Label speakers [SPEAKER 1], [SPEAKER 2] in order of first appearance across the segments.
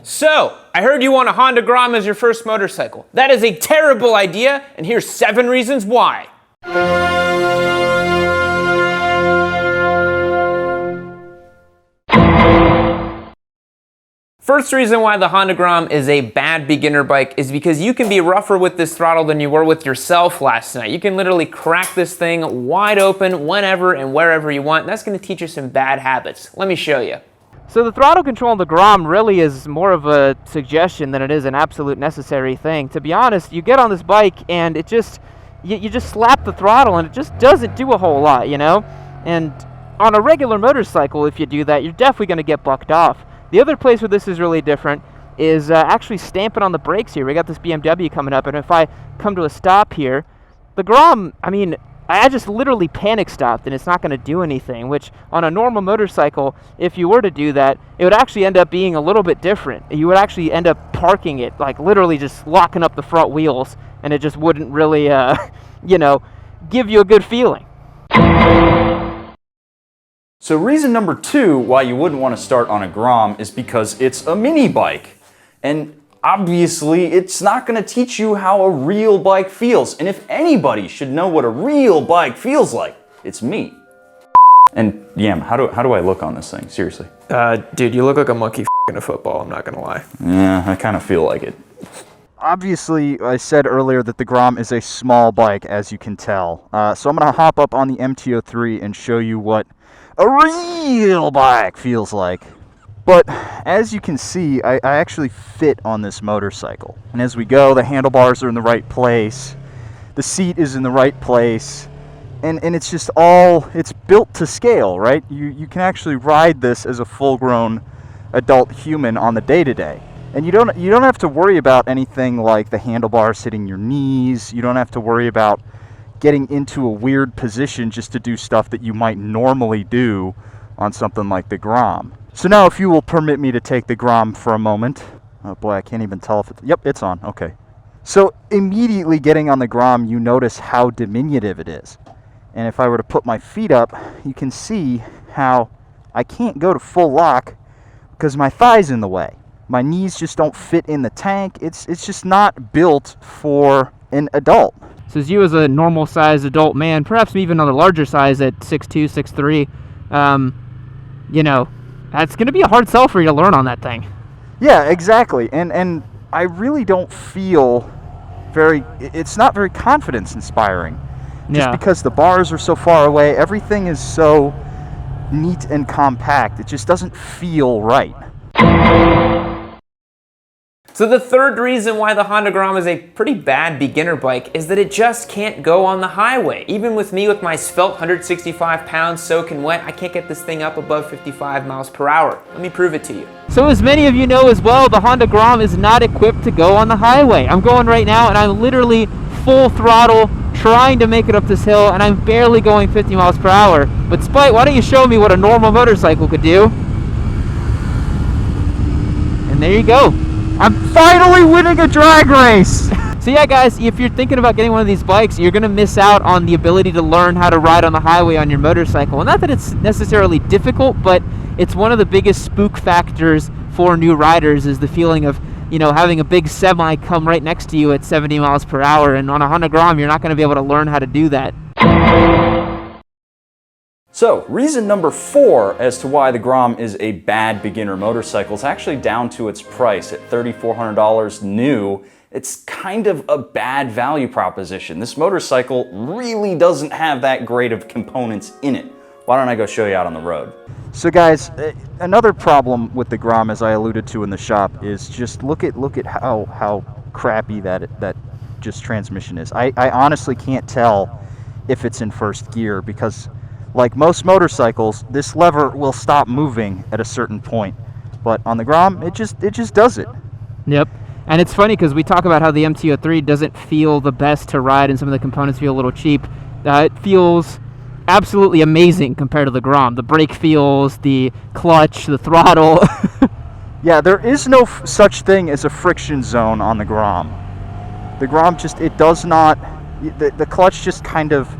[SPEAKER 1] So, I heard you want a Honda Grom as your first motorcycle. That is a terrible idea, and here's 7 reasons why. First reason why the Honda Grom is a bad beginner bike is because you can be rougher with this throttle than you were with yourself last night. You can literally crack this thing wide open whenever and wherever you want. And that's going to teach you some bad habits. Let me show you. So the throttle control on the Grom really is more of a suggestion than it is an absolute necessary thing. To be honest, you get on this bike and it just, you just slap the throttle and it just doesn't do a whole lot, you know? And on a regular motorcycle, if you do that, you're definitely going to get bucked off. The other place where this is really different is actually stamping on the brakes here. We got this BMW coming up, and if I come to a stop here, the Grom, I mean, I just literally panic stopped, and it's not going to do anything, which on a normal motorcycle, if you were to do that, it would actually end up being a little bit different. You would actually end up parking it, like literally just locking up the front wheels, and it just wouldn't really, you know, give you a good feeling.
[SPEAKER 2] So reason number 2 why you wouldn't want to start on a Grom is because it's a mini bike. And obviously it's not going to teach you how a real bike feels. And if anybody should know what a real bike feels like, it's me. And Yam, how do I look on this thing? Seriously.
[SPEAKER 1] Dude, you look like a monkey in a football, I'm not going to lie.
[SPEAKER 2] Yeah, I kind of feel like it.
[SPEAKER 3] Obviously, I said earlier that the Grom is a small bike, as you can tell. So I'm going to hop up on the MT-03 and show you what a real bike feels like. But as you can see, I actually fit on this motorcycle. And as we go, the handlebars are in the right place. The seat is in the right place. And it's just all, it's built to scale, right? You can actually ride this as a full-grown adult human on the day-to-day. And you don't have to worry about anything like the handlebars hitting your knees. You don't have to worry about getting into a weird position just to do stuff that you might normally do on something like the Grom. So now if you will permit me to take the Grom for a moment. Oh boy, I can't even tell if it's, yep, it's on, okay. So immediately getting on the Grom, you notice how diminutive it is. And if I were to put my feet up, you can see how I can't go to full lock because my thigh's in the way. My knees just don't fit in the tank. It's just not built for an adult.
[SPEAKER 1] So as you as a normal sized adult man, perhaps even on a larger size at 6'2", 6'3", you know, that's going to be a hard sell for you to learn on that thing.
[SPEAKER 3] Yeah, exactly. And I really don't feel it's not very confidence inspiring. Just because the bars are so far away, everything is so neat and compact. It just doesn't feel right.
[SPEAKER 1] So the third reason why the Honda Grom is a pretty bad beginner bike is that it just can't go on the highway. Even with me with my svelte 165 pounds soaking wet, I can't get this thing up above 55 miles per hour. Let me prove it to you. So as many of you know as well, the Honda Grom is not equipped to go on the highway. I'm going right now and I'm literally full throttle trying to make it up this hill and I'm barely going 50 miles per hour. But Spite, why don't you show me what a normal motorcycle could do? And there you go. I'm finally winning a drag race! So yeah guys, if you're thinking about getting one of these bikes, you're going to miss out on the ability to learn how to ride on the highway on your motorcycle. And not that it's necessarily difficult, but it's one of the biggest spook factors for new riders is the feeling of, you know, having a big semi come right next to you at 70 miles per hour. And on a Honda Grom, you're not going to be able to learn how to do that.
[SPEAKER 2] So, reason number 4 as to why the Grom is a bad beginner motorcycle is actually down to its price at $3,400 new. It's kind of a bad value proposition. This motorcycle really doesn't have that great of components in it. Why don't I go show you out on the road?
[SPEAKER 3] So guys, another problem with the Grom, as I alluded to in the shop, is just look at how crappy that just transmission is. I honestly can't tell if it's in first gear because, like most motorcycles, this lever will stop moving at a certain point. But on the Grom, it just does it.
[SPEAKER 1] Yep. And it's funny because we talk about how the MT-03 doesn't feel the best to ride and some of the components feel a little cheap. It feels absolutely amazing compared to the Grom. The brake feels, the clutch, the throttle.
[SPEAKER 3] Yeah, there is no such thing as a friction zone on the Grom. The Grom just, it does not, the clutch just kind of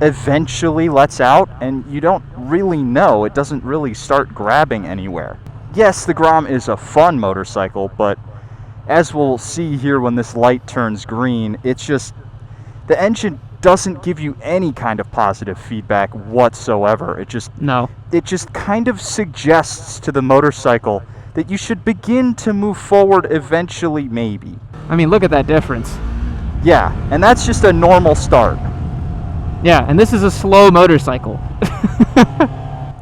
[SPEAKER 3] eventually lets out, and you don't really know. It doesn't really start grabbing anywhere. Yes, the Grom is a fun motorcycle, but as we'll see here when this light turns green, it's just the engine doesn't give you any kind of positive feedback whatsoever. It just kind of suggests to the motorcycle that you should begin to move forward eventually, maybe.
[SPEAKER 4] I mean, look at that difference.
[SPEAKER 3] Yeah, and that's just a normal start.
[SPEAKER 4] Yeah, and this is a slow motorcycle.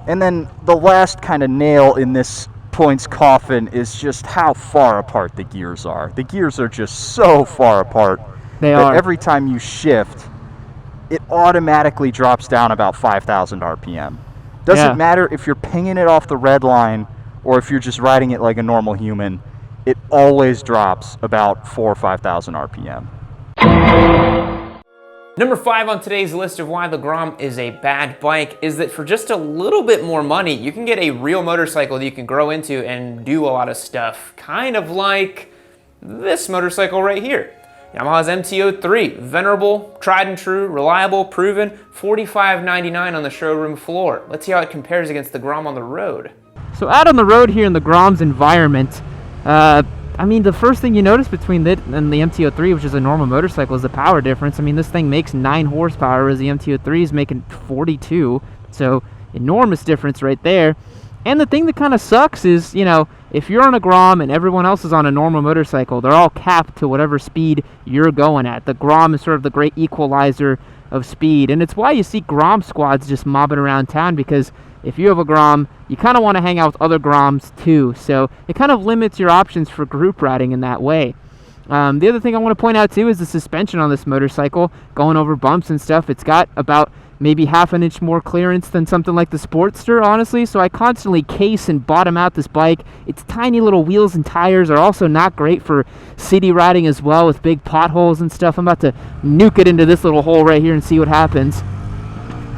[SPEAKER 3] And then the last kind of nail in this points coffin is just how far apart the gears are. The gears are just so far apart that every time you shift, it automatically drops down about 5,000 RPM. Doesn't matter if you're pinging it off the red line or if you're just riding it like a normal human, it always drops about 4,000 or 5,000 RPM.
[SPEAKER 1] Number 5 on today's list of why the Grom is a bad bike is that for just a little bit more money, you can get a real motorcycle that you can grow into and do a lot of stuff. Kind of like this motorcycle right here. Yamaha's MT-03, venerable, tried and true, reliable, proven, $45.99 on the showroom floor. Let's see how it compares against the Grom on the road.
[SPEAKER 4] So out on the road here in the Grom's environment, I mean, the first thing you notice between it and the MT-03, which is a normal motorcycle, is the power difference. I mean, this thing makes 9 horsepower, whereas the MT-03 is making 42. So enormous difference right there. And the thing that kind of sucks is, you know, if you're on a Grom and everyone else is on a normal motorcycle, they're all capped to whatever speed you're going at. The Grom is sort of the great equalizer of speed. And it's why you see Grom squads just mobbing around town, because if you have a Grom, you kind of want to hang out with other Groms too. So it kind of limits your options for group riding in that way. The other thing I want to point out too is the suspension on this motorcycle. Going over bumps and stuff, it's got about maybe half an inch more clearance than something like the Sportster, honestly. So I constantly case and bottom out this bike. Its tiny little wheels and tires are also not great for city riding as well, with big potholes and stuff. I'm about to nuke it into this little hole right here and see what happens.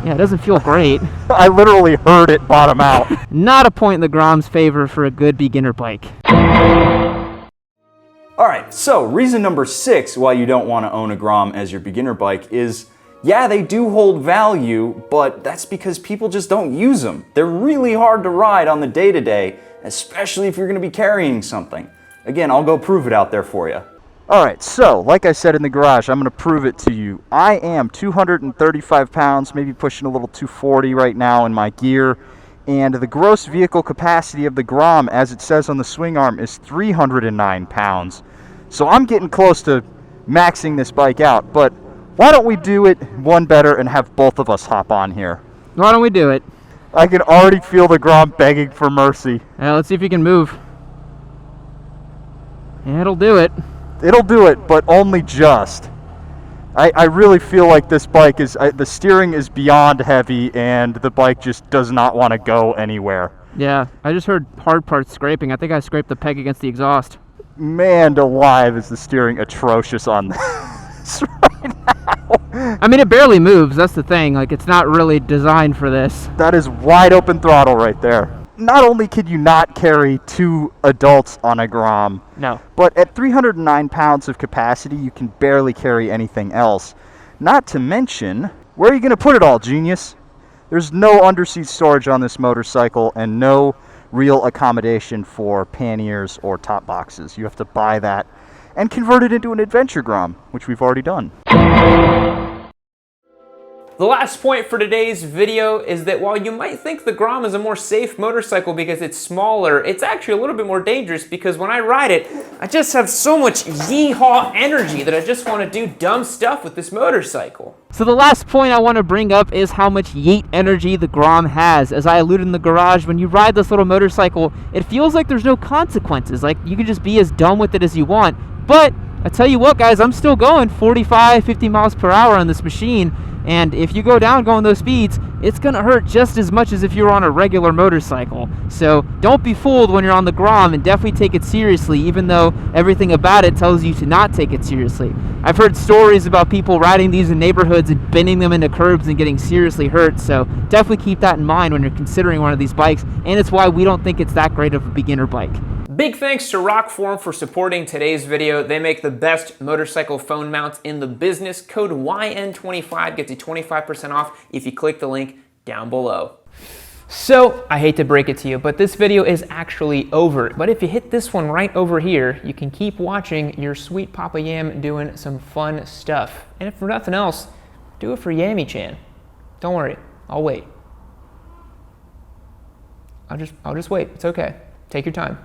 [SPEAKER 4] Yeah, it doesn't feel great.
[SPEAKER 3] I literally heard it bottom out.
[SPEAKER 4] Not a point in the Grom's favor for a good beginner bike.
[SPEAKER 2] Alright, so reason number 6 why you don't want to own a Grom as your beginner bike is, yeah, they do hold value, but that's because people just don't use them. They're really hard to ride on the day-to-day, especially if you're going to be carrying something. Again, I'll go prove it out there for you.
[SPEAKER 3] Alright, so, like I said in the garage, I'm going to prove it to you. I am 235 pounds, maybe pushing a little 240 right now in my gear, and the gross vehicle capacity of the Grom, as it says on the swing arm, is 309 pounds. So I'm getting close to maxing this bike out, but why don't we do it one better and have both of us hop on here?
[SPEAKER 4] Why don't we do it?
[SPEAKER 3] I can already feel the Grom begging for mercy.
[SPEAKER 4] Let's see if you can move. Yeah, it'll do it.
[SPEAKER 3] It'll do it, but only just. I really feel like this bike is, the steering is beyond heavy, and the bike just does not want to go anywhere.
[SPEAKER 4] Yeah, I just heard hard parts scraping. I think I scraped the peg against the exhaust.
[SPEAKER 3] Man alive, is the steering atrocious on this right now.
[SPEAKER 4] I mean, it barely moves, that's the thing. Like, it's not really designed for this.
[SPEAKER 3] That is wide open throttle right there. Not only could you not carry 2 adults on a Grom,
[SPEAKER 4] No.
[SPEAKER 3] but at 309 pounds of capacity, you can barely carry anything else. Not to mention, where are you going to put it all, genius? There's no underseat storage on this motorcycle and no real accommodation for panniers or top boxes. You have to buy that and convert it into an adventure Grom, which we've already done.
[SPEAKER 1] The last point for today's video is that while you might think the Grom is a more safe motorcycle because it's smaller, it's actually a little bit more dangerous because when I ride it, I just have so much yeehaw energy that I just want to do dumb stuff with this motorcycle.
[SPEAKER 4] So the last point I want to bring up is how much yeet energy the Grom has. As I alluded in the garage, when you ride this little motorcycle, it feels like there's no consequences. Like, you can just be as dumb with it as you want. But I tell you what, guys, I'm still going 45, 50 miles per hour on this machine. And if you go down going those speeds, it's going to hurt just as much as if you were on a regular motorcycle. So don't be fooled when you're on the Grom, and definitely take it seriously, even though everything about it tells you to not take it seriously. I've heard stories about people riding these in neighborhoods and bending them into curbs and getting seriously hurt, so definitely keep that in mind when you're considering one of these bikes, and it's why we don't think it's that great of a beginner bike.
[SPEAKER 1] Big thanks to Rockform for supporting today's video. They make the best motorcycle phone mounts in the business. Code YN25 gets you 25% off if you click the link down below. So, I hate to break it to you, but this video is actually over. But if you hit this one right over here, you can keep watching your sweet Papa Yam doing some fun stuff. And if for nothing else, do it for Yammie-chan. Don't worry, I'll wait. I'll just wait, it's okay. Take your time.